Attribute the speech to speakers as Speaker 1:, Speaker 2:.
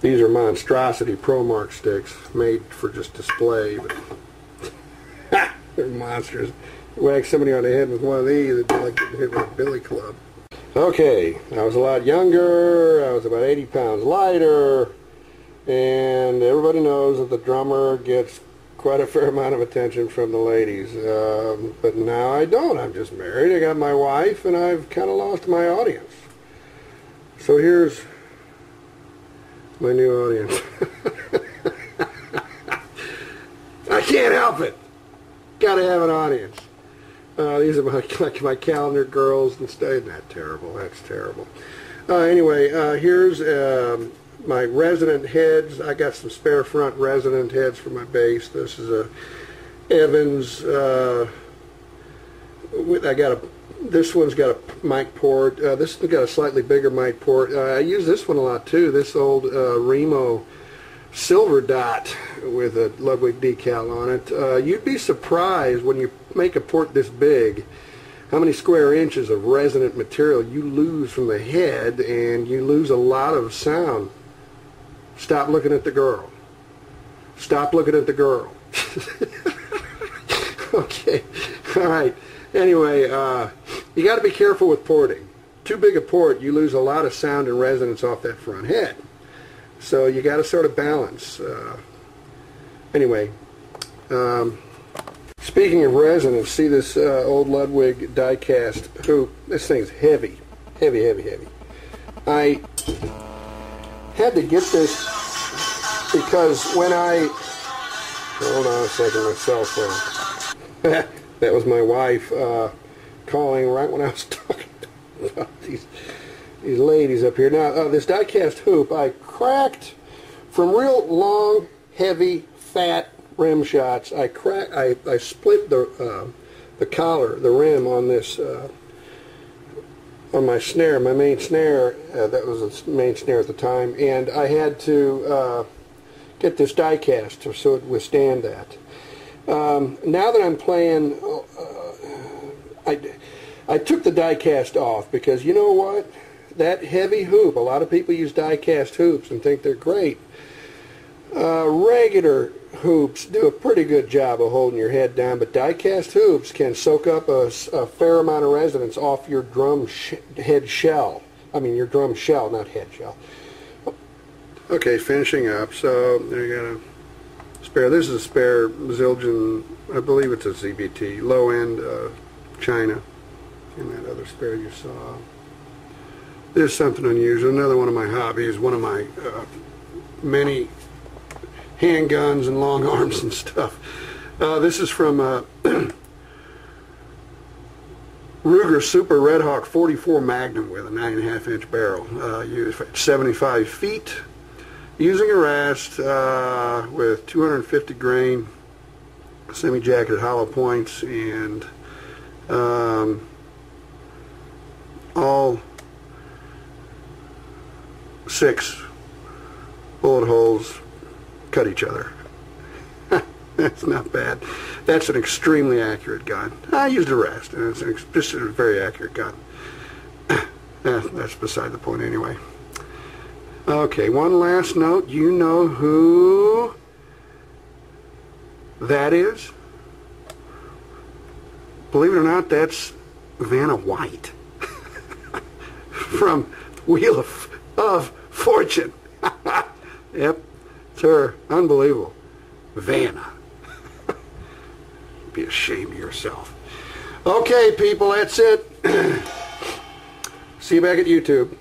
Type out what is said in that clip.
Speaker 1: These are monstrosity ProMark sticks made for just display, but they're monsters. Whack somebody on the head with one of these, it'd be like getting hit with a billy club. Okay, I was a lot younger, I was about 80 pounds lighter, and everybody knows that the drummer gets quite a fair amount of attention from the ladies. But now I don't. I'm just married, I got my wife, and I've kind of lost my audience. So here's my new audience. I can't help it. Gotta have an audience. These are my calendar girls and stuff. Isn't that terrible? That's terrible. Anyway, here's my resonant heads. I got some spare front resonant heads for my bass. This is a Evans. This one's got a mic port. This one's got a slightly bigger mic port. I use this one a lot too. This old Remo silver dot with a Ludwig decal on it. You'd be surprised when you make a port this big how many square inches of resonant material you lose from the head, and you lose a lot of sound. Stop looking at the girl. Stop looking at the girl. Okay, all right. Anyway, you got to be careful with porting. Too big a port, you lose a lot of sound and resonance off that front head. So you got to sort of balance. Anyway, speaking of resonance, see this old Ludwig die-cast hoop? This thing's heavy, heavy, heavy, heavy. I had to get this because when I... Hold on a second, my cell phone. That was my wife calling right when I was talking about these ladies up here. Now, this die-cast hoop, I cracked from real long, heavy, fat rim shots. I split the collar, the rim on this, on my snare, my main snare. That was the main snare at the time, and I had to get this die-cast so it would withstand that. Now that I'm playing, I took the die-cast off because you know what? That heavy hoop, a lot of people use die-cast hoops and think they're great. Regular hoops do a pretty good job of holding your head down, but die-cast hoops can soak up a fair amount of resonance off your drum head shell. I mean your drum shell, not head shell. Okay, finishing up. So there you got a spare. This is a spare Zildjian, I believe it's a ZBT, low-end China, and that other spare you saw. There's something unusual. Another one of my hobbies, one of my many handguns and long arms and stuff. This is from Ruger Super Red Hawk 44 Magnum with a 9.5 inch barrel. Used at 75 feet. Using a rast with 250 grain semi-jacketed hollow points and all 6 bullet holes cut each other. That's not bad. That's an extremely accurate gun. I used a rast, and it's just a very accurate gun. That's beside the point anyway. Okay, one last note. You know who that is? Believe it or not, that's Vanna White from Wheel of Fortune. Yep, it's her. Unbelievable. Vanna. Be ashamed of yourself. Okay, people, that's it. See you back at YouTube.